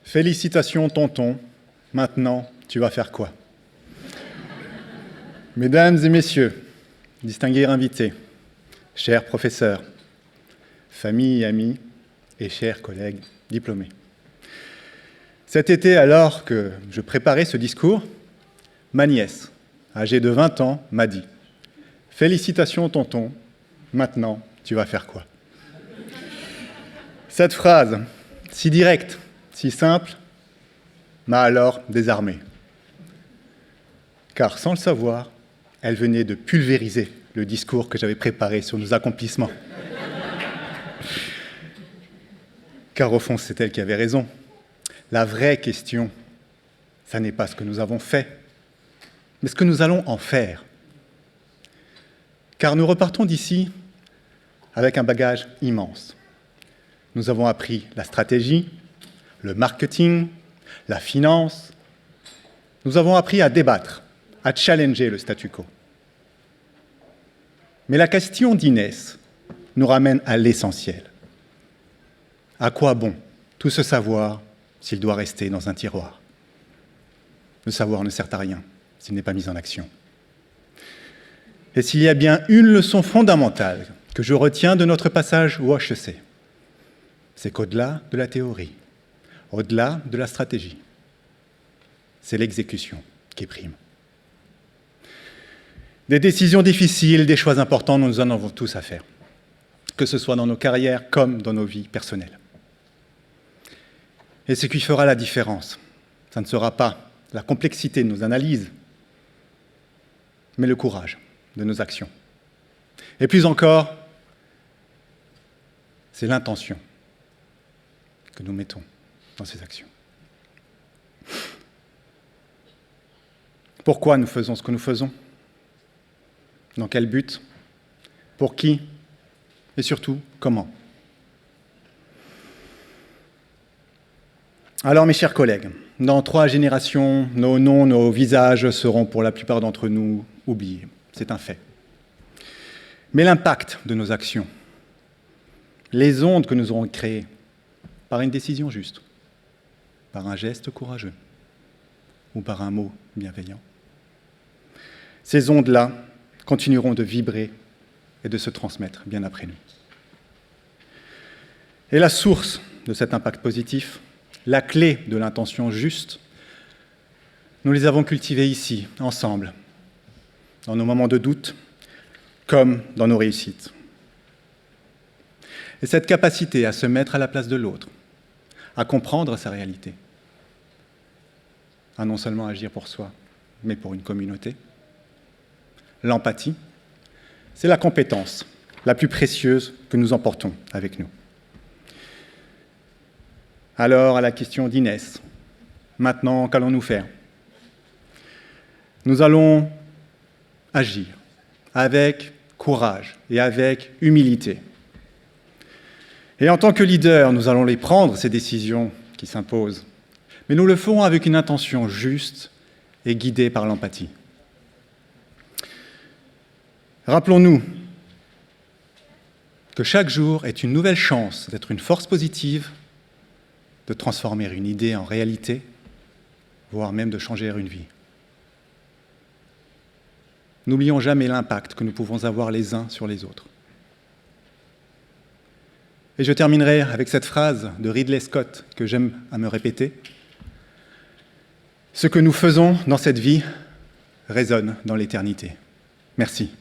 Félicitations, tonton. Maintenant, tu vas faire quoi? Mesdames et messieurs, distingués invités, chers professeurs, famille, amis et chers collègues diplômés. Cet été, alors que je préparais ce discours, ma nièce, âgée de 20 ans, m'a dit « Félicitations, tonton, maintenant, tu vas faire quoi ?» Cette phrase, si directe, si simple, m'a alors désarmé. Car sans le savoir, elle venait de pulvériser le discours que j'avais préparé sur nos accomplissements. Car au fond, c'est elle qui avait raison. La vraie question, ça n'est pas ce que nous avons fait, mais ce que nous allons en faire. Car nous repartons d'ici avec un bagage immense. Nous avons appris la stratégie, le marketing, la finance. Nous avons appris à débattre, à challenger le statu quo. Mais la question d'Inès nous ramène à l'essentiel. À quoi bon tout ce savoir s'il doit rester dans un tiroir? Le savoir ne sert à rien s'il n'est pas mis en action. Et s'il y a bien une leçon fondamentale que je retiens de notre passage au HEC, c'est qu'au-delà de la théorie, au-delà de la stratégie, c'est l'exécution qui prime. Des décisions difficiles, des choix importants, nous en avons tous à faire, que ce soit dans nos carrières comme dans nos vies personnelles. Et ce qui fera la différence, ça ne sera pas la complexité de nos analyses, mais le courage de nos actions. Et plus encore, c'est l'intention que nous mettons dans ces actions. Pourquoi nous faisons ce que nous faisons? Dans quel but? Pour qui? Et surtout, comment? Alors, mes chers collègues, dans 3 générations, nos noms, nos visages seront pour la plupart d'entre nous oubliés. C'est un fait. Mais l'impact de nos actions, les ondes que nous aurons créées, par une décision juste, par un geste courageux ou par un mot bienveillant, ces ondes-là continueront de vibrer et de se transmettre bien après nous. Et la source de cet impact positif, la clé de l'intention juste, nous les avons cultivées ici, ensemble, dans nos moments de doute, comme dans nos réussites. Et cette capacité à se mettre à la place de l'autre, à comprendre sa réalité, à non seulement agir pour soi, mais pour une communauté. L'empathie, c'est la compétence la plus précieuse que nous emportons avec nous. Alors, à la question d'Inès, maintenant, qu'allons-nous faire? Nous allons agir avec courage et avec humilité. Et en tant que leader, nous allons les prendre, ces décisions qui s'imposent. Mais nous le ferons avec une intention juste et guidée par l'empathie. Rappelons-nous que chaque jour est une nouvelle chance d'être une force positive, de transformer une idée en réalité, voire même de changer une vie. N'oublions jamais l'impact que nous pouvons avoir les uns sur les autres. Et je terminerai avec cette phrase de Ridley Scott que j'aime à me répéter. Ce que nous faisons dans cette vie résonne dans l'éternité. Merci.